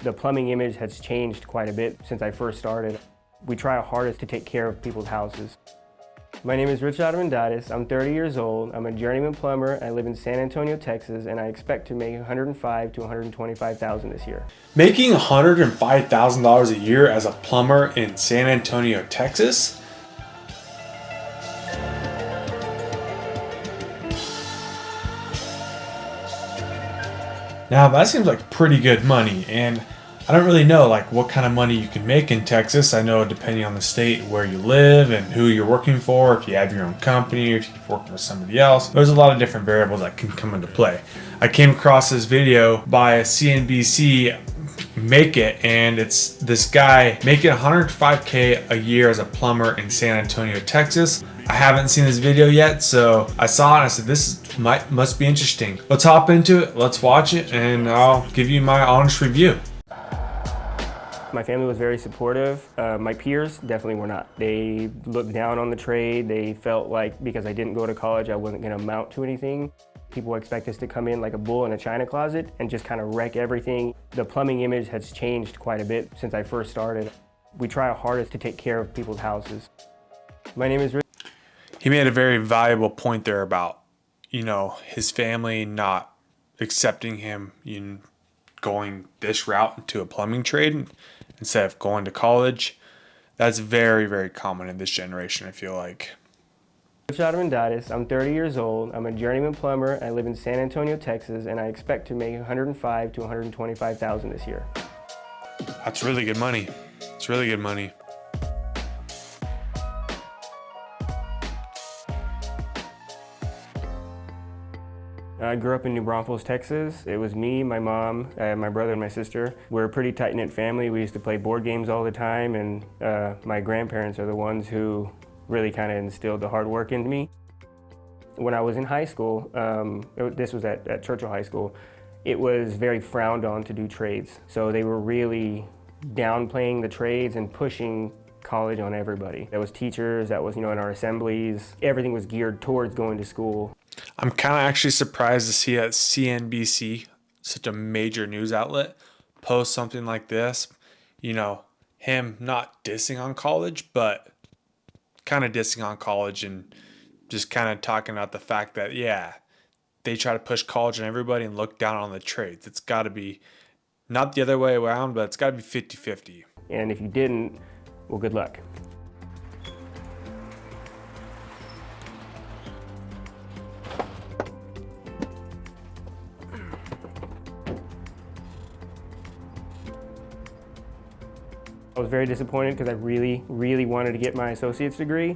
The plumbing image has changed quite a bit since I first started. We try our hardest to take care of people's houses. My name is Rich Adamandadis. I'm 30 years old. I'm a journeyman plumber. I live in San Antonio, Texas, and I expect to make $105,000 to $125,000 this year. Making $105,000 a year as a plumber in San Antonio, Texas? Now that seems like pretty good money, and I don't really know like what kind of money you can make in Texas. I know depending on the state where you live and who you're working for, if you have your own company or if you're working with somebody else, there's a lot of different variables that can come into play. I came across this video by CNBC Make It, and it's this guy making $105K a year as a plumber in San Antonio, Texas. I haven't seen this video yet, so I saw it and I said this must be interesting. Let's hop into it, let's watch it, and I'll give you my honest review. My family was very supportive. My peers definitely were not. They looked down on the trade. They felt like because I didn't go to college, I wasn't going to amount to anything. People expect us to come in like a bull in a china closet and just kind of wreck everything. The plumbing image has changed quite a bit since I first started. We try our hardest to take care of people's houses. My name is Rich. He made a very valuable point there about, his family not accepting him going this route into a plumbing trade instead of going to college. That's very, very common in this generation, I feel like. Rich Adamandadis. I'm 30 years old. I'm a journeyman plumber. I live in San Antonio, Texas, and I expect to make $105,000 to $125,000 this year. That's really good money. It's really good money. I grew up in New Braunfels, Texas. It was me, my mom, my brother, and my sister. We're a pretty tight-knit family. We used to play board games all the time, and my grandparents are the ones who really kind of instilled the hard work into me. When I was in high school, this was at Churchill High School, it was very frowned on to do trades. So they were really downplaying the trades and pushing college on everybody. That was teachers, that was in our assemblies. Everything was geared towards going to school. I'm kind of actually surprised to see that CNBC, such a major news outlet, post something like this. Him not dissing on college, but kind of dissing on college and just kind of talking about the fact that, they try to push college on everybody and look down on the trades. It's got to be not the other way around, but it's got to be 50-50. And if you didn't, well, good luck. I was very disappointed because I really, really wanted to get my associate's degree,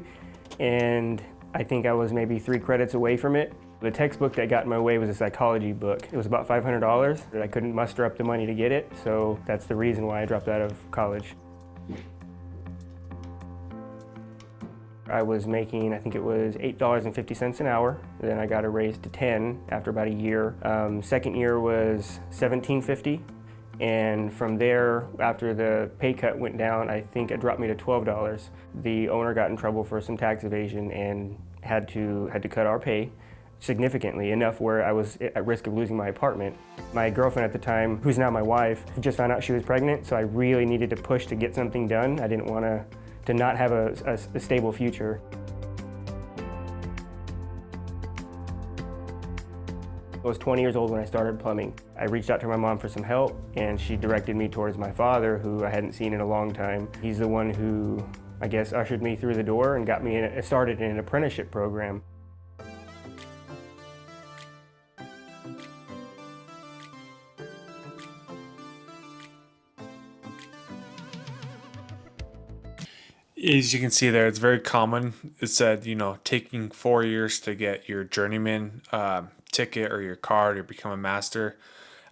and I think I was maybe 3 credits away from it. The textbook that got in my way was a psychology book. It was about $500. I couldn't muster up the money to get it, so that's the reason why I dropped out of college. I was making, I think it was $8.50 an hour. Then I got a raise to 10 after about a year. Second year was $17.50. And from there, after the pay cut went down, I think it dropped me to $12. The owner got in trouble for some tax evasion and had to cut our pay significantly, enough where I was at risk of losing my apartment. My girlfriend at the time, who's now my wife, just found out she was pregnant, so I really needed to push to get something done. I didn't want to not have a stable future. I was 20 years old when I started plumbing. I reached out to my mom for some help, and she directed me towards my father, who I hadn't seen in a long time. He's the one who, I guess, ushered me through the door and got me started in an apprenticeship program. As you can see there, it's very common. It said, taking 4 years to get your journeyman ticket or your card or become a master.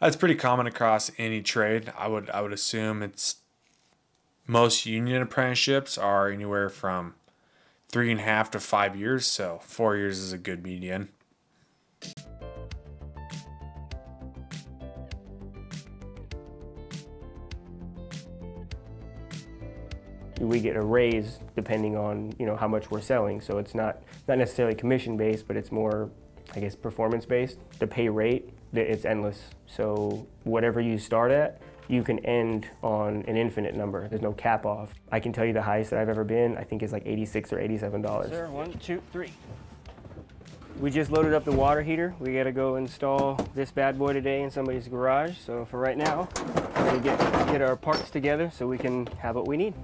That's pretty common across any trade. I would assume it's most union apprenticeships are anywhere from 3.5 to 5 years. So 4 years is a good median. We get a raise depending on how much we're selling. So it's not necessarily commission based, but it's more, I guess, performance based. The pay rate, it's endless. So whatever you start at, you can end on an infinite number. There's no cap off. I can tell you the highest that I've ever been, I think is like $86 or $87. Sir, 1, 2, 3. We just loaded up the water heater. We gotta go install this bad boy today in somebody's garage. So for right now, we're gonna get our parts together so we can have what we need.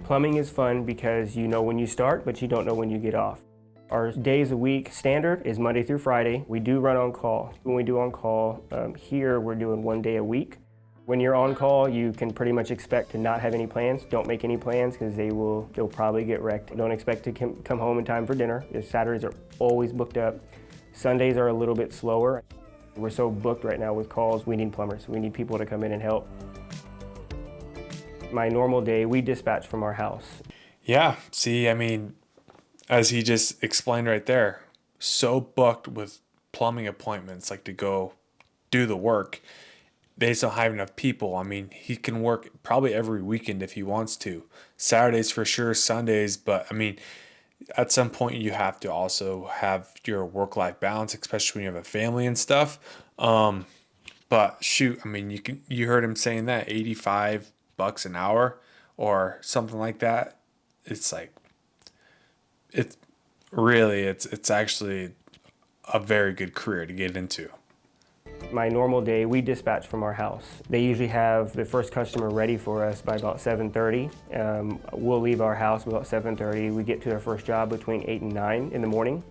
Plumbing is fun because you know when you start, but you don't know when you get off. Our days a week standard is Monday through Friday. We do run on call. When we do on call, here we're doing 1 day a week. When you're on call, you can pretty much expect to not have any plans. Don't make any plans because they'll probably get wrecked. Don't expect to come home in time for dinner. Saturdays are always booked up. Sundays are a little bit slower. We're so booked right now with calls, we need plumbers. We need people to come in and help. My normal day, we dispatch from our house. Yeah, see, I mean, as he just explained right there, so booked with plumbing appointments, like to go do the work. They just don't have enough people. I mean, he can work probably every weekend if he wants to. Saturdays for sure, Sundays, but I mean, at some point you have to also have your work-life balance, especially when you have a family and stuff. But shoot, I mean, you heard him saying that $85 an hour or something like that. It's like, it's actually a very good career to get into. My normal day, we dispatch from our house. They usually have the first customer ready for us by about 7:30. We'll leave our house about 7:30. We get to our first job between 8 and 9 in the morning.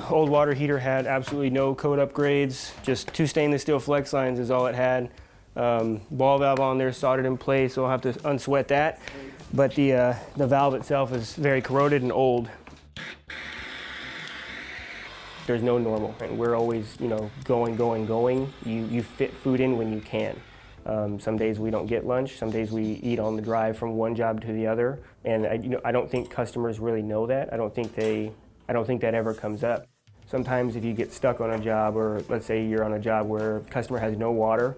Old water heater had absolutely no code upgrades, just 2 stainless steel flex lines is all it had. Ball valve on there soldered in place, so I'll have to unsweat that. But the valve itself is very corroded and old. There's no normal, and we're always, going. You fit food in when you can. Some days we don't get lunch. Some days we eat on the drive from one job to the other. And I don't think customers really know that. I don't think that ever comes up. Sometimes if you get stuck on a job, or let's say you're on a job where a customer has no water,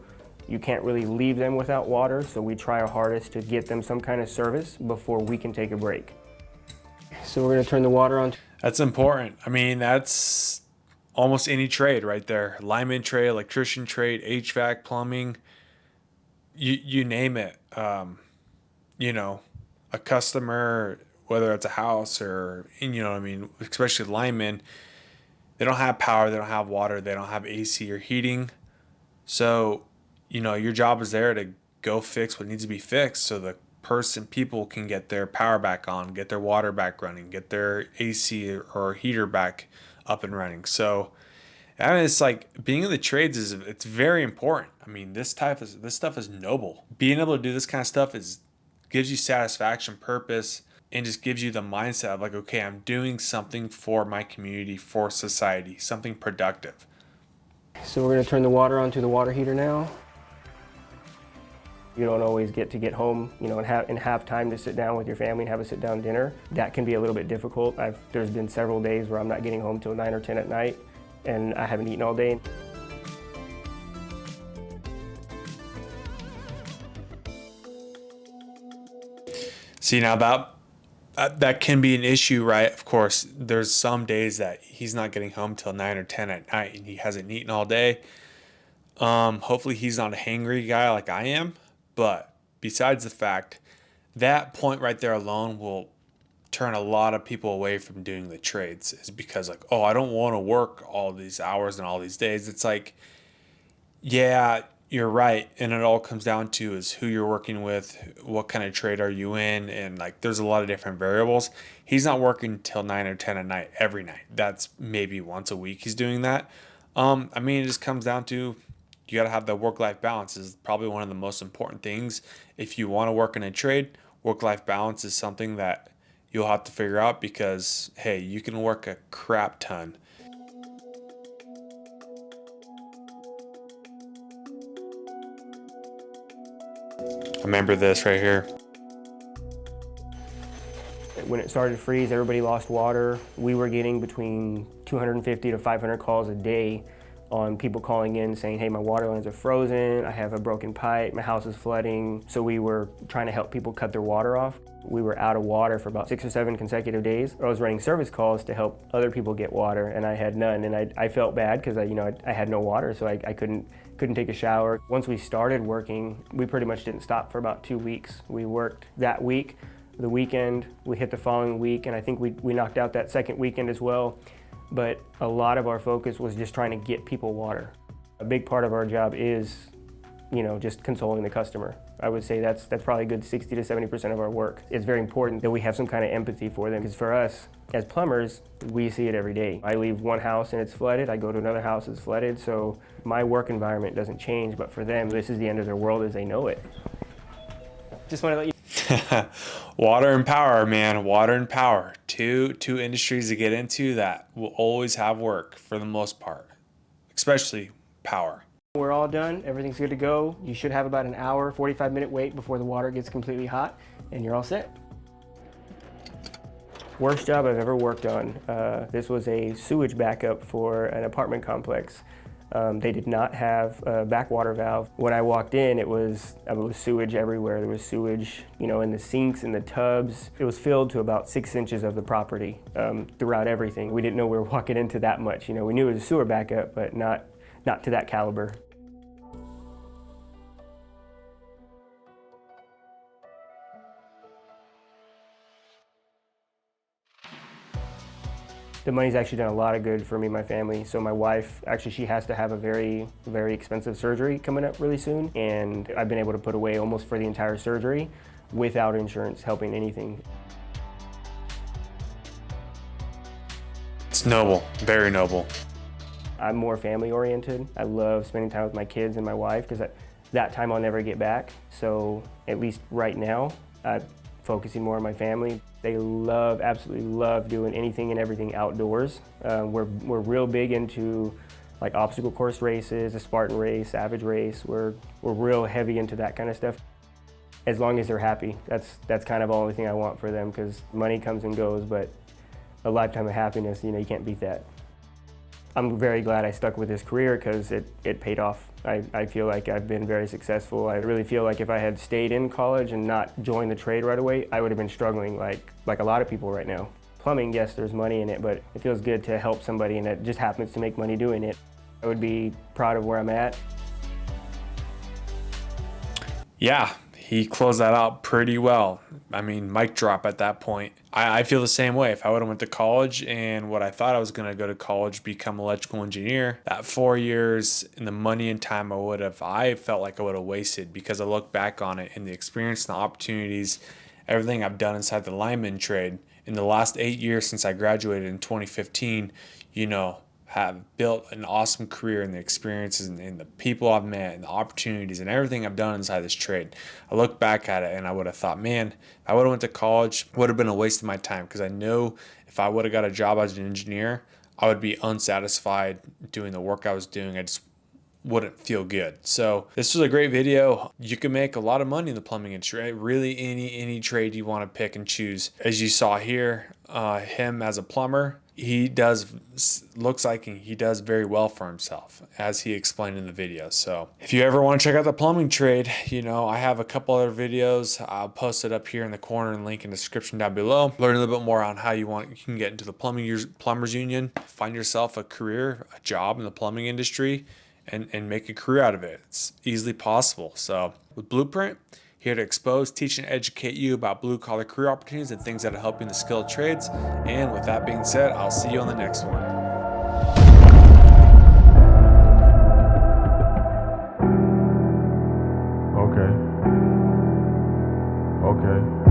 you can't really leave them without water. So we try our hardest to get them some kind of service before we can take a break. So we're gonna turn the water on. That's important. I mean, that's almost any trade right there. Lineman trade, electrician trade, HVAC, plumbing, you name it. A customer, whether it's a house or, especially linemen, they don't have power, they don't have water, they don't have AC or heating. So, your job is there to go fix what needs to be fixed so the people can get their power back on, get their water back running, get their AC or heater back up and running. So, I mean, it's like being in the trades it's very important. I mean, this stuff is noble. Being able to do this kind of stuff gives you satisfaction, purpose, and just gives you the mindset of like, okay, I'm doing something for my community, for society, something productive. So we're gonna turn the water on to the water heater now. You don't always get home, and have time to sit down with your family and have a sit-down dinner. That can be a little bit difficult. There's been several days where I'm not getting home till 9 or 10 at night, and I haven't eaten all day. See, now that can be an issue, right? Of course, there's some days that he's not getting home till 9 or 10 at night, and he hasn't eaten all day. Hopefully he's not a hangry guy like I am. But besides the fact, that point right there alone will turn a lot of people away from doing the trades, is because like, oh, I don't want to work all these hours and all these days. It's like, yeah, you're right. And it all comes down to is who you're working with, what kind of trade are you in, and like there's a lot of different variables. He's not working till 9 or 10 at night every night. That's maybe once a week he's doing that. It just comes down to you got to have the work-life balance is probably one of the most important things. If you want to work in a trade, work-life balance is something that you'll have to figure out because, hey, you can work a crap ton. Remember this right here. When it started to freeze, everybody lost water. We were getting between 250 to 500 calls a day on people calling in saying, hey, my water lines are frozen, I have a broken pipe, my house is flooding. So we were trying to help people cut their water off. We were out of water for about 6 or 7 consecutive days. I was running service calls to help other people get water, and I had none. And I felt bad because I had no water, so I couldn't take a shower. Once we started working, we pretty much didn't stop for about 2 weeks. We worked that week, the weekend, we hit the following week, and I think we knocked out that second weekend as well. But a lot of our focus was just trying to get people water. A big part of our job is, just consoling the customer. I would say that's probably a good 60 to 70% of our work. It's very important that we have some kind of empathy for them, because for us, as plumbers, we see it every day. I leave one house and it's flooded, I go to another house that's flooded, so my work environment doesn't change, but for them, this is the end of their world as they know it. Just want to let you Water and power, man. Water and power. Two industries to get into that will always have work for the most part, especially power. We're all done, everything's good to go. You should have about an hour, 45-minute wait before the water gets completely hot, and you're all set. Worst job I've ever worked on. This was a sewage backup for an apartment complex. They did not have a backwater valve. When I walked in, it was sewage everywhere. There was sewage, in the sinks, in the tubs. It was filled to about 6 inches of the property throughout everything. We didn't know we were walking into that much. We knew it was a sewer backup, but not to that caliber. The money's actually done a lot of good for me and my family. So my wife, actually, she has to have a very, very expensive surgery coming up really soon. And I've been able to put away almost for the entire surgery without insurance helping anything. It's noble, very noble. I'm more family oriented. I love spending time with my kids and my wife because that time I'll never get back. So at least right now, I'm focusing more on my family. They absolutely love doing anything and everything outdoors. We're real big into like obstacle course races, a Spartan race, Savage race. We're real heavy into that kind of stuff. As long as they're happy, that's kind of the only thing I want for them, because money comes and goes, but a lifetime of happiness, you can't beat that. I'm very glad I stuck with this career because it paid off. I feel like I've been very successful. I really feel like if I had stayed in college and not joined the trade right away, I would have been struggling like a lot of people right now. Plumbing, yes, there's money in it, but it feels good to help somebody and it just happens to make money doing it. I would be proud of where I'm at. Yeah, he closed that out pretty well. I mean, mic drop at that point. I feel the same way. If I would have went to college and what I thought I was going to go to college, become an electrical engineer, that 4 years and the money and time I felt like I would have wasted, because I look back on it and the experience and the opportunities, everything I've done inside the lineman trade in the last 8 years since I graduated in 2015, have built an awesome career, and the experiences and the people I've met and the opportunities and everything I've done inside this trade. I look back at it and I would have thought, man, if I would have went to college, it would have been a waste of my time, because I know if I would have got a job as an engineer, I would be unsatisfied doing the work I was doing. I just wouldn't feel good. So this was a great video. You can make a lot of money in the plumbing industry, right? Really any trade you want to pick and choose. As you saw here, him as a plumber, looks like he does very well for himself, as he explained in the video. So if you ever want to check out the plumbing trade, I have a couple other videos. I'll post it up here in the corner and link in the description down below. Learn a little bit more on how you can get into the plumbers union, find yourself a job in the plumbing industry, and make a career out of it. It's easily possible. So with Blueprint, here to expose, teach, and educate you about blue-collar career opportunities and things that will help you in the skilled trades. And with that being said, I'll see you on the next one. Okay.